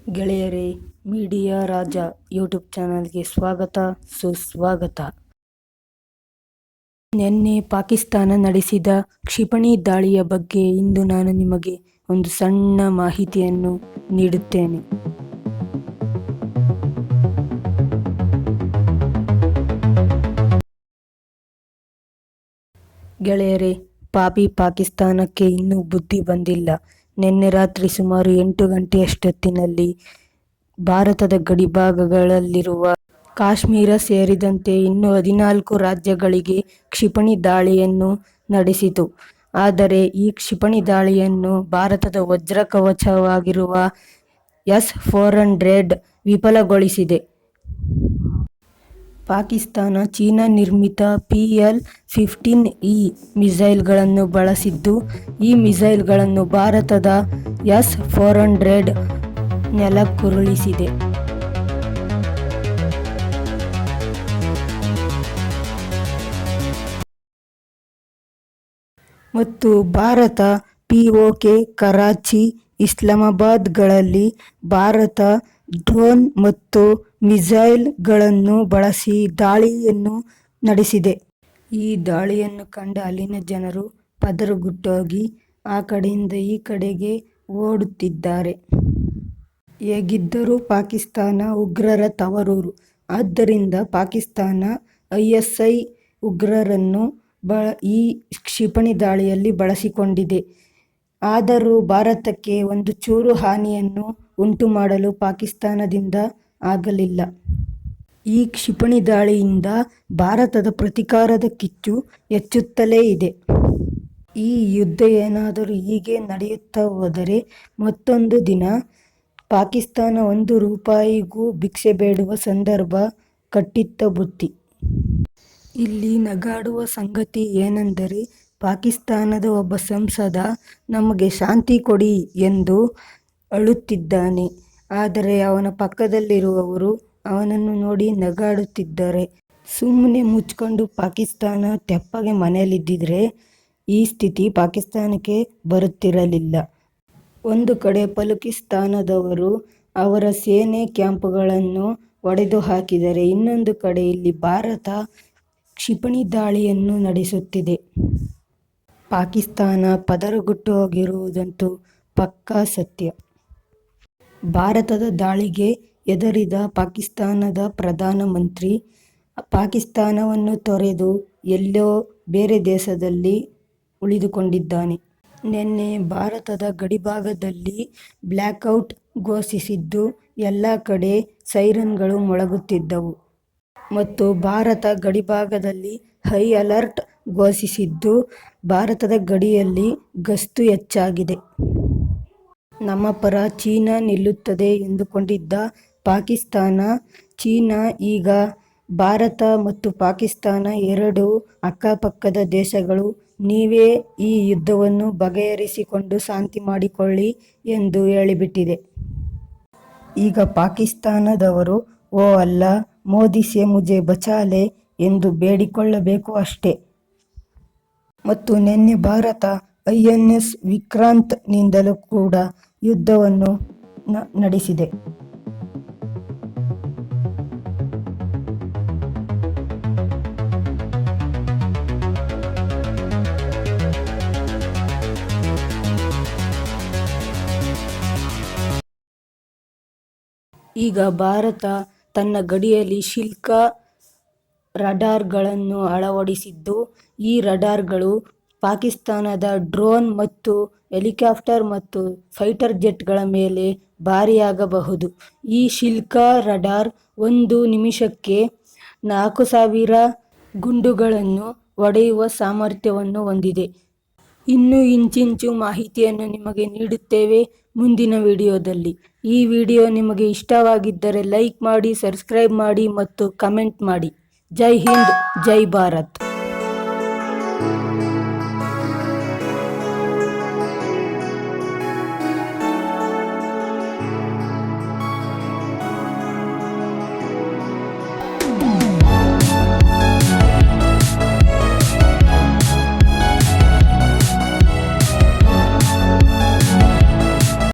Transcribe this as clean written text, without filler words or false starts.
ಗೆಳೆಯರೇ, ಮೀಡಿಯಾ ರಾಜ ಯೂಟ್ಯೂಬ್ ಚಾನಲ್ಗೆ ಸ್ವಾಗತ ಸುಸ್ವಾಗತ. ನಿನ್ನೆ ಪಾಕಿಸ್ತಾನ ನಡೆಸಿದ ಕ್ಷಿಪಣಿ ದಾಳಿಯ ಬಗ್ಗೆ ಇಂದು ನಾನು ನಿಮಗೆ ಒಂದು ಸಣ್ಣ ಮಾಹಿತಿಯನ್ನು ನೀಡುತ್ತೇನೆ. ಗೆಳೆಯರೇ, ಪಾಕಿಸ್ತಾನಕ್ಕೆ ಇನ್ನೂ ಬುದ್ಧಿ ಬಂದಿಲ್ಲ. ನಿನ್ನೆ ರಾತ್ರಿ ಸುಮಾರು 8 ಗಂಟೆಯಷ್ಟೊತ್ತಿನಲ್ಲಿ ಭಾರತದ ಗಡಿಭಾಗಗಳಲ್ಲಿರುವ ಕಾಶ್ಮೀರ ಸೇರಿದಂತೆ ಇನ್ನೂ 14 ರಾಜ್ಯಗಳಿಗೆ ಕ್ಷಿಪಣಿ ದಾಳಿಯನ್ನು ನಡೆಸಿತು. ಆದರೆ ಈ ಕ್ಷಿಪಣಿ ದಾಳಿಯನ್ನು ಭಾರತದ ವಜ್ರಕವಚವಾಗಿರುವ S-400 ವಿಫಲಗೊಳಿಸಿದೆ. ಪಾಕಿಸ್ತಾನ ಚೀನಾ ನಿರ್ಮಿತ PL-15E ಮಿಸೈಲ್ಗಳನ್ನು ಬಳಸಿದ್ದು, ಈ ಮಿಸೈಲ್ಗಳನ್ನು ಭಾರತದ S-400 ನೆಲಕ್ಕುರುಳಿಸಿದೆ. ಮತ್ತು ಭಾರತ POK, ಕರಾಚಿ, ಇಸ್ಲಾಮಾಬಾದ್ಗಳಲ್ಲಿ ಭಾರತ ಡ್ರೋನ್ ಮತ್ತು ಮಿಸೈಲ್ಗಳನ್ನು ಬಳಸಿ ದಾಳಿಯನ್ನು ನಡೆಸಿದೆ. ಈ ದಾಳಿಯನ್ನು ಕಂಡ ಅಲ್ಲಿನ ಜನರು ಪದರಗೊಟ್ಟೋಗಿ ಆ ಕಡೆಯಿಂದ ಈ ಕಡೆಗೆ ಓಡುತ್ತಿದ್ದಾರೆ. ಹೇಗಿದ್ದರೂ ಪಾಕಿಸ್ತಾನ ಉಗ್ರರ ತವರೂರು. ಆದ್ದರಿಂದ ಪಾಕಿಸ್ತಾನ ISI ಉಗ್ರರನ್ನು ಈ ಕ್ಷಿಪಣಿ ದಾಳಿಯಲ್ಲಿ ಬಳಸಿಕೊಂಡಿದೆ. ಆದರೂ ಭಾರತಕ್ಕೆ ಒಂದು ಚೂರು ಹಾನಿಯನ್ನು ಉಂಟು ಮಾಡಲು ಪಾಕಿಸ್ತಾನದಿಂದ ಆಗಲಿಲ್ಲ. ಈ ಕ್ಷಿಪಣಿ ದಾಳಿಯಿಂದ ಭಾರತದ ಪ್ರತೀಕಾರದ ಕಿಚ್ಚು ಹೆಚ್ಚುತ್ತಲೇ ಇದೆ. ಈ ಯುದ್ಧ ಏನಾದರೂ ಹೀಗೆ ನಡೆಯುತ್ತಾ ಹೋದರೆ ಮತ್ತೊಂದು ದಿನ ಪಾಕಿಸ್ತಾನ 1 ರೂಪಾಯಿಗೂ ಭಿಕ್ಷೆ ಬೇಡುವ ಸಂದರ್ಭ ಕಟ್ಟಿಟ್ಟ ಬುತ್ತಿ. ಇಲ್ಲಿ ನಗಾಡುವ ಸಂಗತಿ ಏನೆಂದರೆ, ಪಾಕಿಸ್ತಾನದ ಒಬ್ಬ ಸಂಸದ ನಮಗೆ ಶಾಂತಿ ಕೊಡಿ ಎಂದು ಅಳುತ್ತಿದ್ದಾನೆ. ಆದರೆ ಅವನ ಪಕ್ಕದಲ್ಲಿರುವವರು ಅವನನ್ನು ನೋಡಿ ನಗಾಡುತ್ತಿದ್ದಾರೆ. ಸುಮ್ಮನೆ ಮುಚ್ಕೊಂಡು ಪಾಕಿಸ್ತಾನ ತೆಪ್ಪಗೆ ಮನೆಯಲ್ಲಿದ್ದಿದ್ರೆ ಈ ಸ್ಥಿತಿ ಪಾಕಿಸ್ತಾನಕ್ಕೆ ಬರುತ್ತಿರಲಿಲ್ಲ. ಒಂದು ಕಡೆ ಬಲೂಚಿಸ್ತಾನದವರು ಅವರ ಸೇನೆ ಕ್ಯಾಂಪ್ಗಳನ್ನು ಒಡೆದು ಹಾಕಿದರೆ, ಇನ್ನೊಂದು ಕಡೆ ಇಲ್ಲಿ ಭಾರತ ಕ್ಷಿಪಣಿ ದಾಳಿಯನ್ನು ನಡೆಸುತ್ತಿದೆ. ಪಾಕಿಸ್ತಾನ ಪದರಗೊಟ್ಟು ಹೋಗಿರುವುದಂತೂ ಪಕ್ಕಾ ಸತ್ಯ. ಭಾರತದ ದಾಳಿಗೆ ಹೆದರಿದ ಪಾಕಿಸ್ತಾನದ ಪ್ರಧಾನಮಂತ್ರಿ ಪಾಕಿಸ್ತಾನವನ್ನು ತೊರೆದು ಎಲ್ಲೋ ಬೇರೆ ದೇಶದಲ್ಲಿ ಉಳಿದುಕೊಂಡಿದ್ದಾನೆ. ನಿನ್ನೆ ಭಾರತದ ಗಡಿಭಾಗದಲ್ಲಿ ಬ್ಲ್ಯಾಕ್ಔಟ್ ಘೋಷಿಸಿದ್ದು, ಎಲ್ಲ ಕಡೆ ಸೈರನ್ಗಳು ಮೊಳಗುತ್ತಿದ್ದವು. ಮತ್ತು ಭಾರತ ಗಡಿಭಾಗದಲ್ಲಿ ಹೈ ಅಲರ್ಟ್ ಘೋಷಿಸಿದ್ದು, ಭಾರತದ ಗಡಿಯಲ್ಲಿ ಗಸ್ತು ಹೆಚ್ಚಾಗಿದೆ. ನಮ್ಮ ಪರ ಚೀನಾ ನಿಲ್ಲುತ್ತದೆ ಎಂದುಕೊಂಡಿದ್ದ ಪಾಕಿಸ್ತಾನ, ಚೀನಾ ಈಗ ಭಾರತ ಮತ್ತು ಪಾಕಿಸ್ತಾನ ಎರಡೂ ಅಕ್ಕಪಕ್ಕದ ದೇಶಗಳು, ನೀವೇ ಈ ಯುದ್ಧವನ್ನು ಬಗೆಹರಿಸಿಕೊಂಡು ಶಾಂತಿ ಮಾಡಿಕೊಳ್ಳಿ ಎಂದು ಹೇಳಿಬಿಟ್ಟಿದೆ. ಈಗ ಪಾಕಿಸ್ತಾನದವರು ಓ ಅಲ್ಲಾ ಮೋದಿ ಸೆ ಮುझे ಬಚಾ ಲೆ ಎಂದು ಬೇಡಿಕೊಳ್ಳಬೇಕು ಅಷ್ಟೇ. ಮತ್ತು ನಿನ್ನೆ ಭಾರತ INS ವಿಕ್ರಾಂತ್ ನಿಂದಲೂ ಕೂಡ ಯುದ್ಧವನ್ನು ನಡೆಸಿದೆ. ಈಗ ಭಾರತ ತನ್ನ ಗಡಿಯಲ್ಲಿ ಶಿಲ್ಕ ರಡಾರ್ಗಳನ್ನು ಅಳವಡಿಸಿದ್ದು, ಈ ರಡಾರ್ಗಳು ಪಾಕಿಸ್ತಾನದ ಡ್ರೋನ್ ಮತ್ತು ಹೆಲಿಕಾಪ್ಟರ್ ಮತ್ತು ಫೈಟರ್ ಜೆಟ್ಗಳ ಮೇಲೆ ಭಾರಿಯಾಗಬಹುದು. ಈ ಶಿಲ್ಕ ರಡಾರ್ 1 ನಿಮಿಷಕ್ಕೆ 4000 ಗುಂಡುಗಳನ್ನು ಹೊಡೆಯುವ ಸಾಮರ್ಥ್ಯವನ್ನು ಹೊಂದಿದೆ. ಇನ್ನೂ ಇಂಚಿಂಚು ಮಾಹಿತಿಯನ್ನು ನಿಮಗೆ ನೀಡುತ್ತೇವೆ ಮುಂದಿನ ವಿಡಿಯೋದಲ್ಲಿ. ಈ ವಿಡಿಯೋ ನಿಮಗೆ ಇಷ್ಟವಾಗಿದ್ದರೆ ಲೈಕ್ ಮಾಡಿ, ಸಬ್ಸ್ಕ್ರೈಬ್ ಮಾಡಿ ಮತ್ತು ಕಮೆಂಟ್ ಮಾಡಿ. ಜೈ ಹಿಂದ್, ಜೈ ಭಾರತ್.